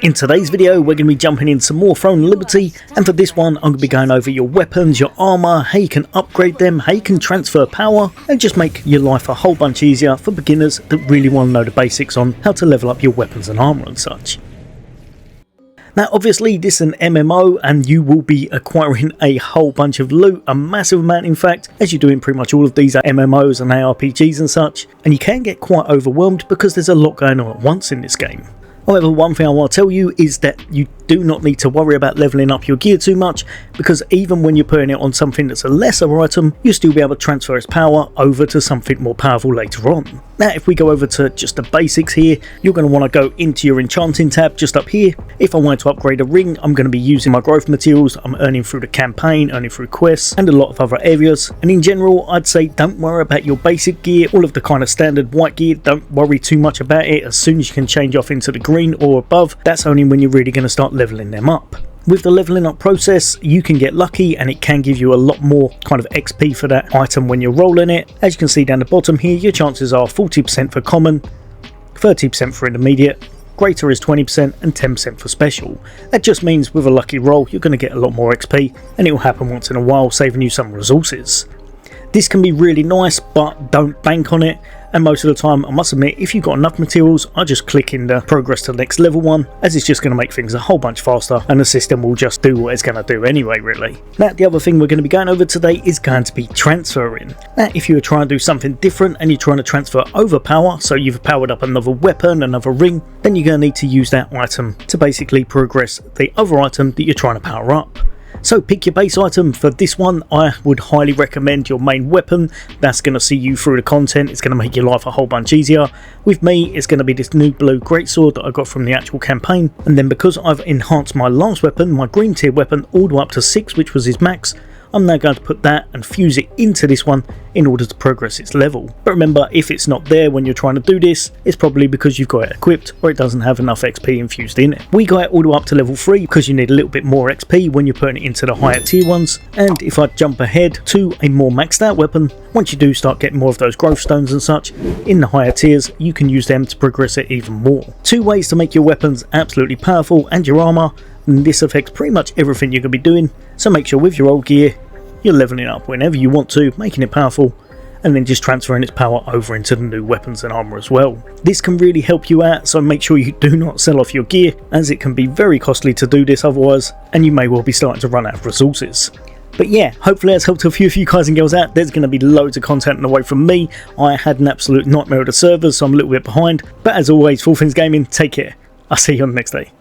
In today's video we're going to be jumping in some more Throne of Liberty, and for this one I'm going to be going over your weapons, your armour, how you can upgrade them, how you can transfer power, and just make your life a whole bunch easier for beginners that really want to know the basics on how to level up your weapons and armour and such. Now obviously this is an MMO and you will be acquiring a whole bunch of loot, a massive amount in fact, as you do in pretty much all of these MMOs and ARPGs and such, and you can get quite overwhelmed because there's a lot going on at once in this game. However, one thing I want to tell you is that you do not need to worry about levelling up your gear too much, because even when you're putting it on something that's a lesser item, you'll still be able to transfer its power over to something more powerful later on. Now if we go over to just the basics here, you're going to want to go into your enchanting tab just up here. If I wanted to upgrade a ring, I'm going to be using my growth materials I'm earning through the campaign, earning through quests and a lot of other areas, and in general I'd say don't worry about your basic gear, all of the kind of standard white gear, don't worry too much about it. As soon as you can change off into the green or above, that's only when you're really going to start leveling them up. With the leveling up process you can get lucky and it can give you a lot more kind of XP for that item when you're rolling it. As you can see down the bottom here, your chances are 40% for common, 30% for intermediate, greater is 20% and 10% for special. That just means with a lucky roll you're going to get a lot more XP and it will happen once in a while, saving you some resources. This can be really nice, but don't bank on it, and most of the time I must admit if you've got enough materials I just click in the progress to the next level one, as it's just going to make things a whole bunch faster and the system will just do what it's going to do anyway really. Now the other thing we're going to be going over today is going to be transferring. Now if you are trying to do something different and you're trying to transfer over power, so you've powered up another weapon, another ring, then you're going to need to use that item to basically progress the other item that you're trying to power up. So pick your base item. For this one I would highly recommend your main weapon. That's going to see you through the content, it's going to make your life a whole bunch easier. With me it's going to be this new blue greatsword that I got from the actual campaign, and then because I've enhanced my last weapon, my green tier weapon, all the way up to 6, which was his max, I'm now going to put that and fuse it into this one in order to progress its level. But remember, if it's not there when you're trying to do this, it's probably because you've got it equipped or it doesn't have enough XP infused in it. We got it all the way up to level 3 because you need a little bit more XP when you're putting it into the higher tier ones. And if I jump ahead to a more maxed out weapon, once you do start getting more of those growth stones and such in the higher tiers, you can use them to progress it even more. 2 ways to make your weapons absolutely powerful and your armour, and this affects pretty much everything you're going to be doing, so make sure with your old gear you're leveling it up whenever you want to, making it powerful, and then just transferring its power over into the new weapons and armour as well. This can really help you out, so make sure you do not sell off your gear, as it can be very costly to do this otherwise, and you may well be starting to run out of resources. But yeah, hopefully that's helped a few of you guys and girls out. There's going to be loads of content on the way from me. I had an absolute nightmare of the servers, so I'm a little bit behind, but as always, for all things gaming, take care. I'll see you on the next day.